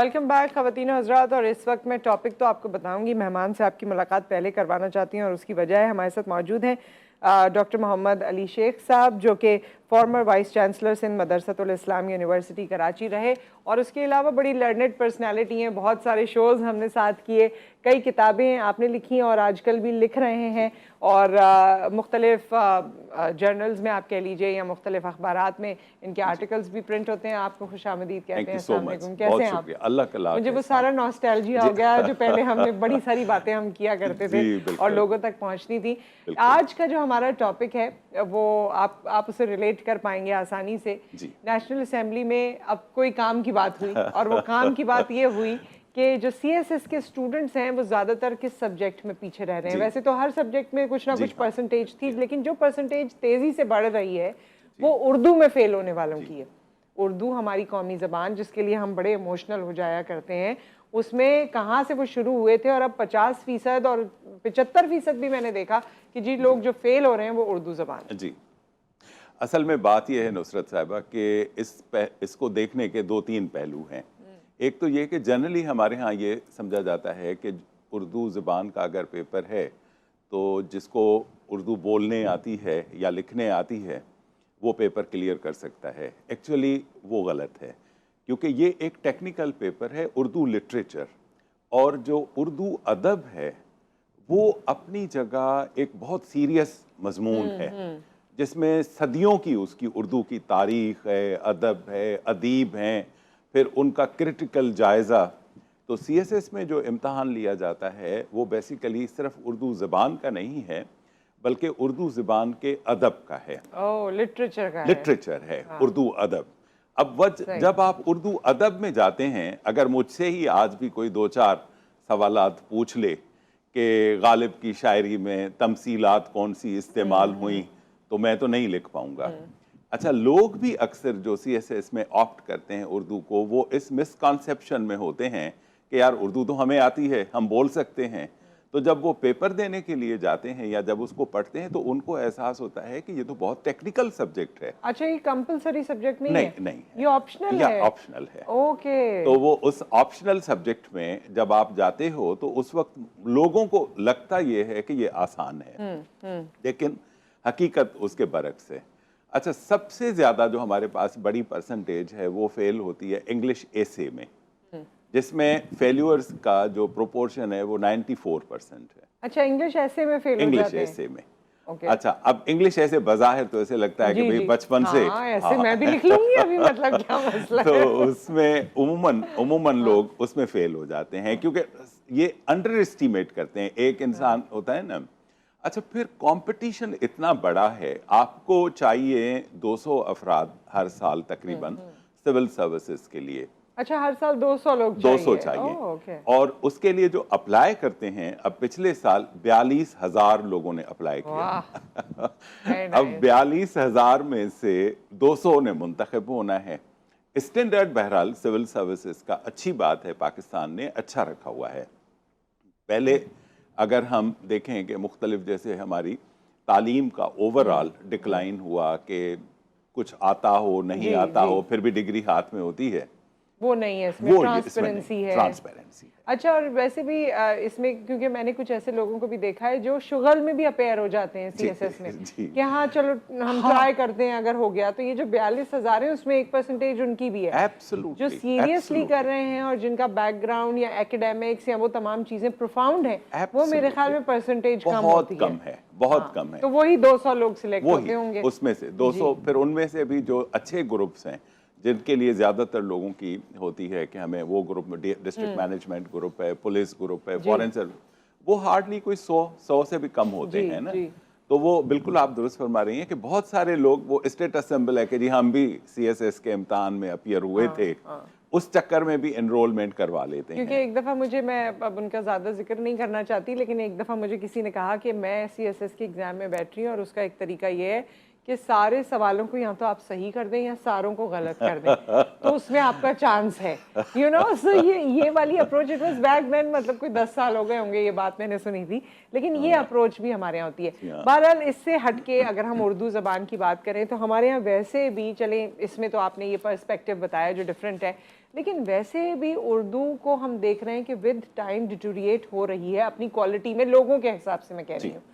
Welcome back خواتین و حضرات. اور اس وقت میں ٹاپک تو آپ کو بتاؤں گی, مہمان سے آپ کی ملاقات پہلے کروانا چاہتی ہوں اور اس کی وجہ ہے ہمارے ساتھ موجود ہیں ڈاکٹر محمد علی شیخ صاحب, جو کہ فارمر وائس چانسلر سندھ مدرسۃ الاسلام یونیورسٹی کراچی رہے, اور اس کے علاوہ بڑی لرنڈ پرسنالٹی ہیں. بہت سارے شوز ہم نے ساتھ کیے, کئی کتابیں آپ نے لکھی اور آج کل بھی لکھ رہے ہیں, اور مختلف جرنلز میں آپ کہہ لیجئے یا مختلف اخبارات میں ان کے آرٹیکلز بھی پرنٹ ہوتے ہیں. آپ کو خوش آمدید کہتے ہیں. السلام علیکم, کیسے ہیں آپ؟ اللہ کا لاکھ مجھے وہ سارا نوسٹیلجیا ہو گیا جو پہلے ہم نے بڑی ساری باتیں ہم کیا کرتے تھے اور لوگوں تک پہنچتی تھی. آج کا جو ہمارا ٹاپک ہے وہ آپ اسے ریلیٹ کر پائیں گے آسانی سے. نیشنل اسمبلی میں اب کوئی کام کی بات ہوئی, اور وہ کام کی بات یہ ہوئی کہ جو سی ایس ایس کے اسٹوڈنٹس ہیں وہ زیادہ تر کس سبجیکٹ میں پیچھے رہ رہے ہیں. ویسے تو ہر سبجیکٹ میں کچھ نہ کچھ پرسنٹیج تھی, لیکن جو پرسنٹیج تیزی سے بڑھ رہی ہے وہ اردو میں فیل ہونے والوں کی ہے. اردو ہماری قومی زبان, جس کے لیے ہم بڑے ایموشنل ہو جایا کرتے ہیں, اس میں کہاں سے وہ شروع ہوئے تھے اور اب 50% اور 75% بھی میں نے دیکھا کہ جی لوگ جو فیل ہو رہے ہیں وہ اردو زبان. جی, اصل میں بات یہ ہے نصرت صاحبہ کہ اس کو دیکھنے کے 2-3 پہلو ہیں. ایک تو یہ کہ جنرلی ہمارے ہاں یہ سمجھا جاتا ہے کہ اردو زبان کا اگر پیپر ہے تو جس کو اردو بولنے آتی ہے یا لکھنے آتی ہے وہ پیپر کلیئر کر سکتا ہے. ایکچولی وہ غلط ہے, کیونکہ یہ ایک ٹیکنیکل پیپر ہے اردو لٹریچر, اور جو اردو ادب ہے وہ اپنی جگہ ایک بہت سیریس مضمون ہے جس میں صدیوں کی اس کی اردو کی تاریخ ہے, ادب ہے, ادیب ہیں, پھر ان کا کرٹیکل جائزہ. تو سی ایس ایس میں جو امتحان لیا جاتا ہے وہ بیسیکلی صرف اردو زبان کا نہیں ہے بلکہ اردو زبان کے ادب کا ہے. لٹریچر ہے اردو ادب. اب جب آپ اردو ادب میں جاتے ہیں, اگر مجھ سے ہی آج بھی کوئی 2-4 سوالات پوچھ لے کہ غالب کی شاعری میں تمثیلات کون سی استعمال ہوئیں, تو میں تو نہیں لکھ پاؤں گا. اچھا, لوگ بھی اکثر جو سی ایس ایس میں آپٹ کرتے ہیں اردو کو, وہ اس مسکانسیپشن میں ہوتے ہیں کہ یار اردو تو ہمیں آتی ہے, ہم بول سکتے ہیں. تو جب وہ پیپر دینے کے لیے جاتے ہیں یا جب اس کو پڑھتے ہیں تو ان کو احساس ہوتا ہے کہ یہ تو بہت ٹیکنیکل سبجیکٹ ہے. اچھا, یہ کمپلسری سبجیکٹ نہیں ہے؟ نہیں, یہ آپشنل ہے. آپشنل ہے. اوکے. تو وہ اس آپشنل سبجیکٹ میں جب آپ جاتے ہو تو اس وقت لوگوں کو لگتا یہ ہے کہ یہ آسان ہے, لیکن حقیقت اس کے برعکس ہے. اچھا, سب سے زیادہ جو ہمارے پاس بڑی پرسنٹیج ہے وہ فیل ہوتی ہے انگلش ایسے میں, جس میں فیلیورز کا جو پروپورشن ہے وہ 94% ہے. اچھا, انگلش ایسے میں فیل ہو انگلش جاتے ہیں. ایسے میں. اچھا, اب انگلش ایسے بظاہر تو ایسے لگتا ہے کہ بھئی بچپن سے ایسے میں بھی لکھ لوں گی ابھی, مطلب کیا مسئلہ ہے. تو اس میں عموماً لوگ اس میں فیل ہو جاتے ہیں کیونکہ یہ انڈر اسٹیمیٹ کرتے ہیں. ایک انسان ہوتا ہے نا. اچھا, پھر کمپٹیشن اتنا بڑا ہے, آپ کو چاہیے 200 افراد ہر سال تقریباً سول سروسز کے لیے. اچھا, ہر سال 200 لوگ 200 چاہیے, اور اس کے لیے جو اپلائی کرتے ہیں, اب پچھلے سال 42,000 لوگوں نے اپلائی کیا. اب 42,000 میں سے 200 نے منتخب ہونا ہے. اسٹینڈرڈ بہرحال سول سروسز کا اچھی بات ہے, پاکستان نے اچھا رکھا ہوا ہے. پہلے اگر ہم دیکھیں کہ مختلف جیسے ہماری تعلیم کا اوورآل ڈکلائن ہوا کہ کچھ آتا ہو نہیں آتا ہو پھر بھی ڈگری ہاتھ میں ہوتی ہے, وہ نہیں ہے. اس میں ٹرانسپیرنسی ہے. اچھا, اور ویسے بھی اس میں کیونکہ میں نے کچھ ایسے لوگوں کو بھی دیکھا ہے جو شغل میں بھی اپیئر ہو جاتے ہیں سی ایس ایس میں کہ ہاں چلو ہم ٹرائی کرتے ہیں, اگر ہو گیا تو یہ جو 42,000 ہیں اس میں 1% ان کی بھی ہے جو سیریسلی کر رہے ہیں اور جن کا بیک گراؤنڈ یا ایکیڈیمکس یا وہ تمام چیزیں پروفاؤنڈ ہیں, وہ میرے خیال میں پرسنٹیج کم ہوتی ہے. بہت کم ہے. تو وہی 200 لوگ سلیکٹ ہوتے ہوں گے. اس میں سے 200, پھر ان میں سے بھی جو اچھے گروپس ہیں جن کے لیے زیادہ تر لوگوں کی ہوتی ہے کہ ہمیں وہ گروپ میں ڈسٹرکٹ مینجمنٹ گروپ ہے, پولیس گروپ ہے, فورن سروس, وہ ہارڈلی کوئی 100 سے بھی کم ہوتے ہیں نا. تو وہ بالکل آپ درست فرما رہی ہیں کہ بہت سارے لوگ وہ اسٹیٹ اسمبل ہے کہ جی ہم بھی سی ایس ایس کے امتحان میں اپیئر ہوئے تھے, اس چکر میں بھی انرولمنٹ کروا لیتے ہیں. کیونکہ ایک دفعہ مجھے, میں اب ان کا زیادہ ذکر نہیں کرنا چاہتی, لیکن ایک دفعہ مجھے کسی نے کہا کہ میں سی ایس ایس کے ایگزام میں بیٹھ رہی ہوں اور اس کا ایک طریقہ یہ ہے کہ کہ سارے سوالوں کو یا تو آپ صحیح کر دیں یا ساروں کو غلط کر دیں, تو اس میں آپ کا چانس ہے, سو یہ والی approach, it was back then, مطلب کوئی 10 سال ہو گئے ہوں گے یہ بات میں نے سنی تھی, لیکن یہ اپروچ بھی ہمارے یہاں ہوتی ہے. بہرحال اس سے ہٹ کے اگر ہم اردو زبان کی بات کریں تو ہمارے یہاں ویسے بھی, چلیں اس میں تو آپ نے یہ پرسپیکٹیو بتایا جو ڈفرینٹ ہے, لیکن ویسے بھی اردو کو ہم دیکھ رہے ہیں کہ ود ٹائم ڈیٹوریٹ ہو رہی ہے اپنی کوالٹی میں, لوگوں کے حساب سے میں کہہ رہی ہوں.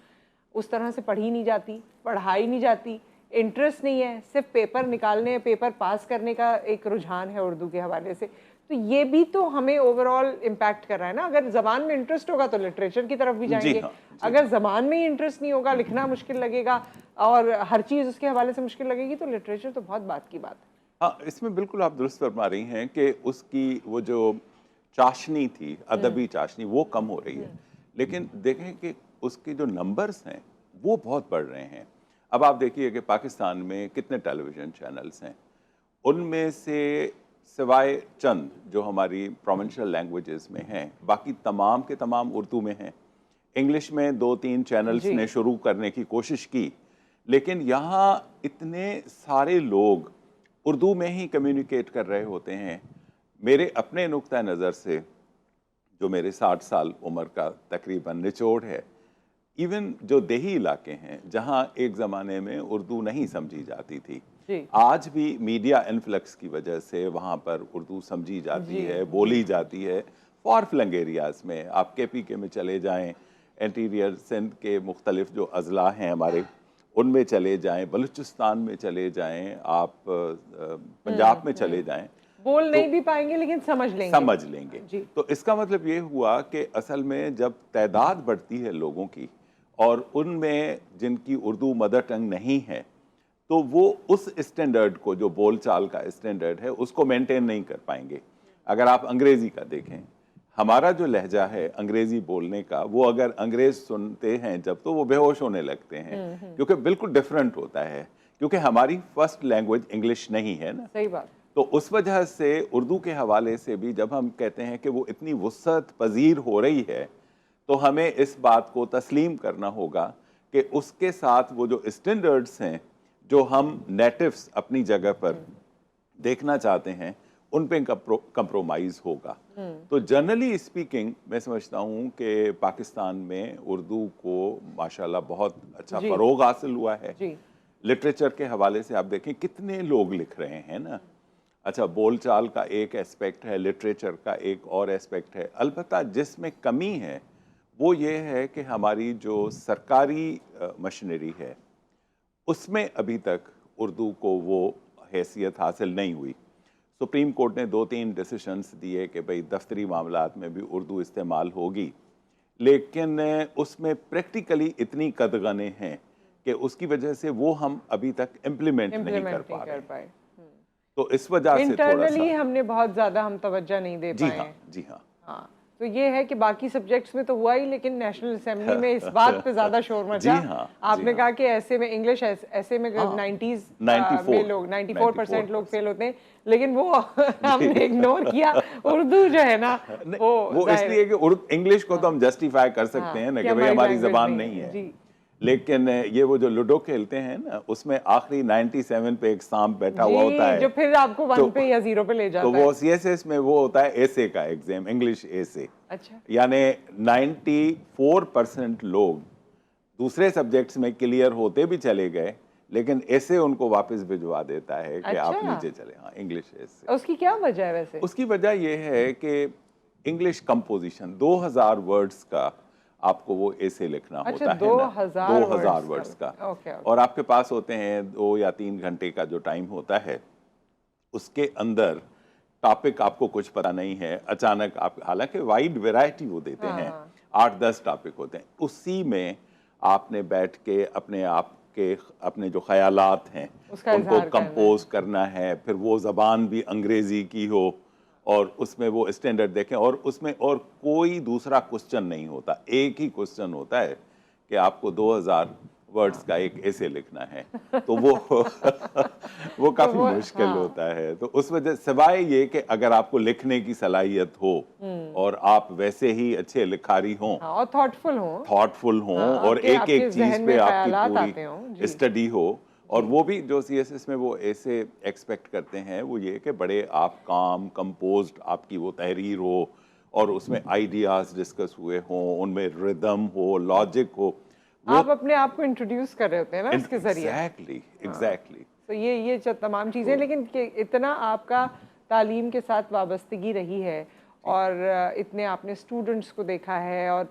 اس طرح سے پڑھی نہیں جاتی, پڑھائی نہیں جاتی, انٹرسٹ نہیں ہے, صرف پیپر نکالنے, پیپر پاس کرنے کا ایک رجحان ہے اردو کے حوالے سے. تو یہ بھی تو ہمیں اوور آل امپیکٹ کر رہا ہے نا. اگر زبان میں انٹرسٹ ہوگا تو لٹریچر کی طرف بھی جائیں گے, اگر زبان میں ہی انٹرسٹ نہیں ہوگا, لکھنا مشکل لگے گا اور ہر چیز اس کے حوالے سے مشکل لگے گی, تو لٹریچر تو بہت بات کی بات ہے. ہاں, اس میں بالکل آپ درست فرما رہی ہیں کہ اس کی وہ جو چاشنی تھی, ادبی چاشنی, وہ کم ہو رہی ہے. لیکن دیکھیں کہ اس کے جو نمبرز ہیں وہ بہت بڑھ رہے ہیں. اب آپ دیکھیے کہ پاکستان میں کتنے ٹیلی ویژن چینلز ہیں, ان میں سے سوائے چند جو ہماری پروونشل لینگویجز میں ہیں, باقی تمام کے تمام اردو میں ہیں. انگلش میں 2-3 چینلز نے شروع کرنے کی کوشش کی, لیکن یہاں اتنے سارے لوگ اردو میں ہی کمیونیکیٹ کر رہے ہوتے ہیں. میرے اپنے نقطہ نظر سے, جو میرے 60 سال عمر کا تقریباً نچوڑ ہے, ایون جو دیہی علاقے ہیں جہاں ایک زمانے میں اردو نہیں سمجھی جاتی تھی, آج بھی میڈیا انفلکس کی وجہ سے وہاں پر اردو سمجھی جاتی ہے, بولی جاتی ہے. فار فلنگ ایریاز میں آپ کے پی کے میں چلے جائیں, انٹیریئر سندھ کے مختلف جو اضلاع ہیں ہمارے, ان میں چلے جائیں, بلوچستان میں چلے جائیں, آپ پنجاب میں چلے جائیں, بول نہیں بھی پائیں گے لیکن سمجھ لیں گے. تو اس کا مطلب یہ ہوا کہ اصل میں جب تعداد بڑھتی ہے لوگوں کی, اور ان میں جن کی اردو مدر ٹنگ نہیں ہے, تو وہ اس اسٹینڈرڈ کو, جو بول چال کا اسٹینڈرڈ ہے, اس کو مینٹین نہیں کر پائیں گے. اگر آپ انگریزی کا دیکھیں, ہمارا جو لہجہ ہے انگریزی بولنے کا, وہ اگر انگریز سنتے ہیں جب, تو وہ بے ہوش ہونے لگتے ہیں, کیونکہ بالکل ڈیفرنٹ ہوتا ہے, کیونکہ ہماری فرسٹ لینگویج انگلش نہیں ہے نا. صحیح بات. تو اس وجہ سے اردو کے حوالے سے بھی جب ہم کہتے ہیں کہ وہ اتنی وسعت پذیر ہو رہی ہے, تو ہمیں اس بات کو تسلیم کرنا ہوگا کہ اس کے ساتھ وہ جو اسٹینڈرڈز ہیں جو ہم نیٹیوز اپنی جگہ پر دیکھنا چاہتے ہیں, ان پہ کمپرومائز ہوگا. تو جنرلی اسپیکنگ میں سمجھتا ہوں کہ پاکستان میں اردو کو ماشاءاللہ بہت اچھا فروغ حاصل ہوا ہے. لٹریچر کے حوالے سے آپ دیکھیں کتنے لوگ لکھ رہے ہیں نا. اچھا, بول چال کا ایک ایسپیکٹ ہے, لٹریچر کا ایک اور ایسپیکٹ ہے. البتہ جس میں کمی ہے وہ یہ ہے کہ ہماری جو سرکاری مشینری ہے, اس میں ابھی تک اردو کو وہ حیثیت حاصل نہیں ہوئی. سپریم کورٹ نے 2-3 ڈیسیشنز دیے کہ بھئی دفتری معاملات میں بھی اردو استعمال ہوگی, لیکن اس میں پریکٹیکلی اتنی قدغنیں ہیں کہ اس کی وجہ سے وہ ہم ابھی تک امپلیمنٹ نہیں کر پا رہے. تو اس وجہ سے تھوڑا سا ہم نے بہت زیادہ ہم توجہ نہیں دے پائے. جی ہاں. تو یہ ہے کہ باقی سبجیکٹس میں تو ہوا ہی, لیکن نیشنل اسمبلی میں اس بات پہ زیادہ شور مچا. آپ نے کہا کہ ایسے میں انگلش, ایسے میں 90s میں لوگ 94% لوگ فیل ہوتے ہیں, لیکن وہ ہم نے اگنور کیا. اردو جو ہے نا, وہ اس لیے کہ انگلش کو تو ہم جسٹیفائی کر سکتے ہیں نا کہ بھئی ہماری زبان نہیں ہے, لیکن یہ وہ جو لوڈو کھیلتے ہیں نا, اس میں آخری 97 پہ ایک سانپ بیٹھا ہوا ہوتا ہے, جو پھر آپ کو 1 پہ یا 0 پہ لے جاتا ہے. تو وہ CSS میں وہ ہوتا ہے ایسے کا ایگزام, انگلش ایسے. اچھا. یعنی 94% لوگ دوسرے سبجیکٹس میں کلیئر ہوتے بھی چلے گئے, لیکن ایسے ان کو واپس بھجوا دیتا ہے کہ آپ نیچے چلے. ہاں, انگلش ایسے. اس کی کیا وجہ ہے ویسے؟ اس کی وجہ یہ ہے کہ انگلش کمپوزیشن 2000 ورڈز کا آپ کو وہ ایسے لکھنا ہوتا ہے نا, 2000 ورڈز کا, اور آپ کے پاس ہوتے ہیں 2 یا 3 گھنٹے کا جو ٹائم ہوتا ہے. اس کے اندر ٹاپک آپ کو کچھ پتہ نہیں ہے, اچانک آپ, حالانکہ وائڈ ویرائٹی وہ دیتے ہیں, 8-10 ٹاپک ہوتے ہیں, اسی میں آپ نے بیٹھ کے اپنے آپ کے اپنے جو خیالات ہیں ان کو کمپوز کرنا ہے. پھر وہ زبان بھی انگریزی کی ہو, اور اس میں وہ اسٹینڈرڈ دیکھیں, اور اس میں اور کوئی دوسرا کوسچن نہیں ہوتا, ایک ہی کوسچن ہوتا ہے کہ آپ کو 2000 ورڈز کا ایک ایسے لکھنا ہے. تو وہ کافی مشکل ہوتا ہے. تو اس وجہ سوائے یہ کہ اگر آپ کو لکھنے کی صلاحیت ہو اور آپ ویسے ہی اچھے لکھاری ہوں اور تھاٹفل ہوں اور ایک ایک چیز پہ آپ کی پوری اسٹڈی ہو, اور وہ بھی جو CSS میں وہ ایسے ایکسپیکٹ کرتے ہیں وہ یہ کہ بڑے آپ کام کمپوزڈ آپ کی وہ تحریر ہو اور اس میں آئیڈیاز ڈسکس ہوئے ہوں، ان میں ردم ہو، لاجک ہو. آپ اپنے آپ کو انٹروڈیوس کر رہے ہوتے ہیں نا اس کے ذریعے. ایگزیکٹلی. تو یہ تمام چیزیں، لیکن اتنا آپ کا تعلیم کے ساتھ وابستگی رہی ہے اور اتنے آپ نے اسٹوڈنٹس کو دیکھا ہے اور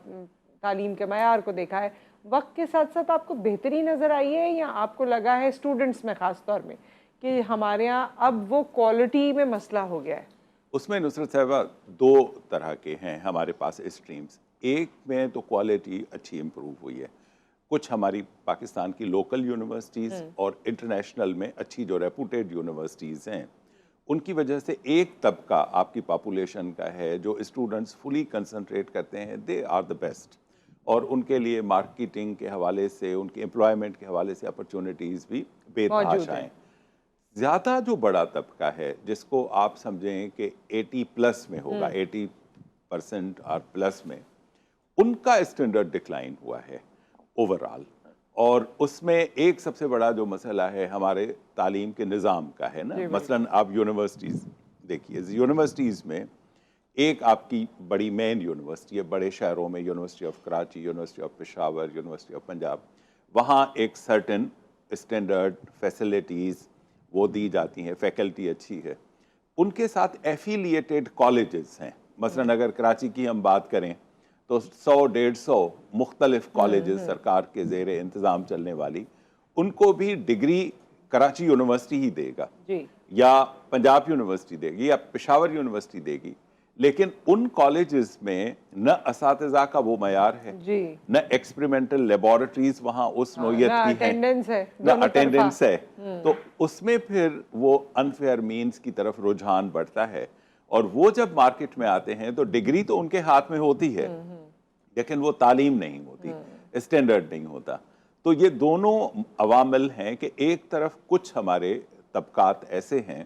تعلیم کے معیار کو دیکھا ہے، وقت کے ساتھ ساتھ آپ کو بہتری نظر آئی ہے یا آپ کو لگا ہے اسٹوڈنٹس میں خاص طور میں کہ ہمارے ہاں اب وہ کوالٹی میں مسئلہ ہو گیا ہے؟ اس میں نصرت صاحبہ دو طرح کے ہیں ہمارے پاس اسٹریمز. ایک میں تو کوالٹی اچھی امپروو ہوئی ہے، کچھ ہماری پاکستان کی لوکل یونیورسٹیز اور انٹرنیشنل میں اچھی جو ریپوٹیڈ یونیورسٹیز ہیں ان کی وجہ سے ایک طبقہ آپ کی پاپولیشن کا ہے جو اسٹوڈنٹس فلی کنسنٹریٹ کرتے ہیں، دے آر دا بیسٹ، اور ان کے لیے مارکیٹنگ کے حوالے سے ان کی امپلائمنٹ کے حوالے سے اپرچونٹیز بھی بے تحاشا ہیں. زیادہ جو بڑا طبقہ ہے جس کو آپ سمجھیں کہ 80+ میں ہوگا، 80% اور پلس میں، ان کا اسٹینڈرڈ ڈکلائن ہوا ہے اوورآل. اور اس میں ایک سب سے بڑا جو مسئلہ ہے ہمارے تعلیم کے نظام کا ہے نا. مثلاً آپ یونیورسٹیز دیکھیے، یونیورسٹیز میں ایک آپ کی بڑی مین یونیورسٹی ہے بڑے شہروں میں، university of Karachi, university of Peshawar, university of Punjab. وہاں ایک سرٹن اسٹینڈرڈ فیسلٹیز وہ دی جاتی ہیں، فیکلٹی اچھی ہے. ان کے ساتھ ایفیلیٹڈ کالجز ہیں. مثلاً اگر کراچی کی ہم بات کریں تو 100-150 مختلف کالجز سرکار کے زیر انتظام چلنے والی، ان کو بھی ڈگری کراچی یونیورسٹی ہی دے گا یا پنجاب یونیورسٹی دے گی یا پشاور یونیورسٹی دے گی، لیکن ان کالجز میں نہ اساتذہ کا وہ معیار ہے، نہ ایکسپریمنٹل لیبارٹریز وہاں اس نوعیت کی ہیں، نہ اٹینڈنس ہے. تو اس میں پھر وہ انفیئر مینز کی طرف رجحان بڑھتا ہے. اور وہ جب مارکیٹ میں آتے ہیں تو ڈگری تو ان کے ہاتھ میں ہوتی ہے لیکن وہ تعلیم نہیں ہوتی، اسٹینڈرڈ نہیں ہوتا. تو یہ دونوں عوامل ہیں کہ ایک طرف کچھ ہمارے طبقات ایسے ہیں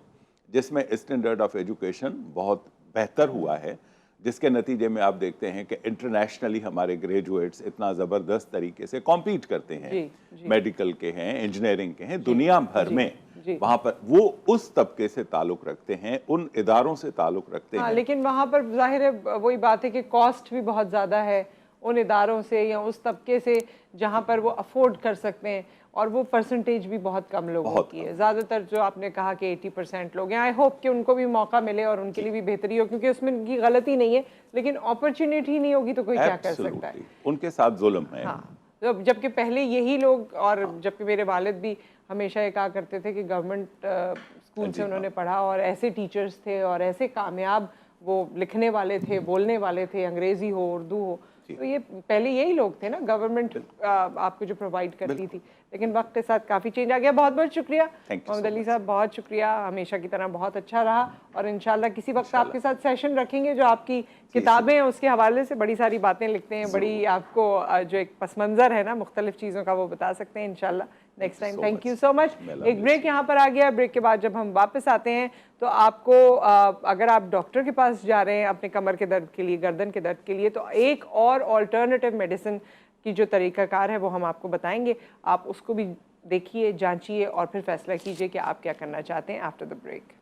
جس میں اسٹینڈرڈ آف ایجوکیشن بہت بہتر ہوا ہے، جس کے نتیجے میں آپ دیکھتے ہیں کہ انٹرنیشنلی ہمارے گریجویٹس اتنا زبردست طریقے سے کمپیٹ کرتے ہیں، میڈیکل کے ہیں، انجینئرنگ کے ہیں، دنیا بھر میں. وہاں پر وہ اس طبقے سے تعلق رکھتے ہیں، ان اداروں سے تعلق رکھتے ہیں. لیکن وہاں پر ظاہر ہے وہی بات ہے کہ کاسٹ بھی بہت زیادہ ہے ان اداروں سے یا اس طبقے سے جہاں پر وہ افورڈ کر سکتے ہیں، اور وہ پرسنٹیج بھی بہت کم لوگوں کی ہے. زیادہ تر جو آپ نے کہا کہ 80% لوگ ہیں، آئی ہوپ کہ ان کو بھی موقع ملے اور ان کے لیے بھی بہتری ہو، کیونکہ اس میں ان کی غلطی نہیں ہے، لیکن اپرچونیٹی نہیں ہوگی تو کوئی کیا کر سکتا ہے. ان کے ساتھ ظلم ہے. جبکہ پہلے یہی لوگ، اور جبکہ میرے والد بھی ہمیشہ یہ کہا کرتے تھے کہ گورنمنٹ اسکول سے انہوں نے پڑھا اور ایسے ٹیچرز تھے اور ایسے کامیاب وہ لکھنے والے تھے، بولنے والے تھے، انگریزی ہو اردو ہو. تو یہ پہلے یہی لوگ تھے نا گورنمنٹ آپ کو جو پرووائڈ کرتی تھی. لیکن وقت کے ساتھ کافی چینج آ گیا. بہت بہت شکریہ محمد علی صاحب، بہت شکریہ. ہمیشہ کی طرح بہت اچھا رہا، اور انشاءاللہ کسی وقت آپ کے ساتھ سیشن رکھیں گے. جو آپ کی کتابیں ہیں اس کے حوالے سے بڑی ساری باتیں لکھتے ہیں، بڑی آپ کو جو ایک پس منظر ہے نا مختلف چیزوں کا وہ بتا سکتے ہیں انشاءاللہ next time. Thank you so much. ایک بریک یہاں پر آ گیا. بریک کے بعد جب ہم واپس آتے ہیں تو آپ کو اگر آپ ڈاکٹر کے پاس جا رہے ہیں اپنے کمر کے درد کے لیے، گردن کے درد کے لیے، تو ایک اور آلٹرنیٹیو میڈیسن کی جو طریقہ کار ہے وہ ہم آپ کو بتائیں گے. آپ اس کو بھی دیکھیے، جانچیے اور پھر فیصلہ کیجیے کہ آپ کیا کرنا چاہتے ہیں. After the break.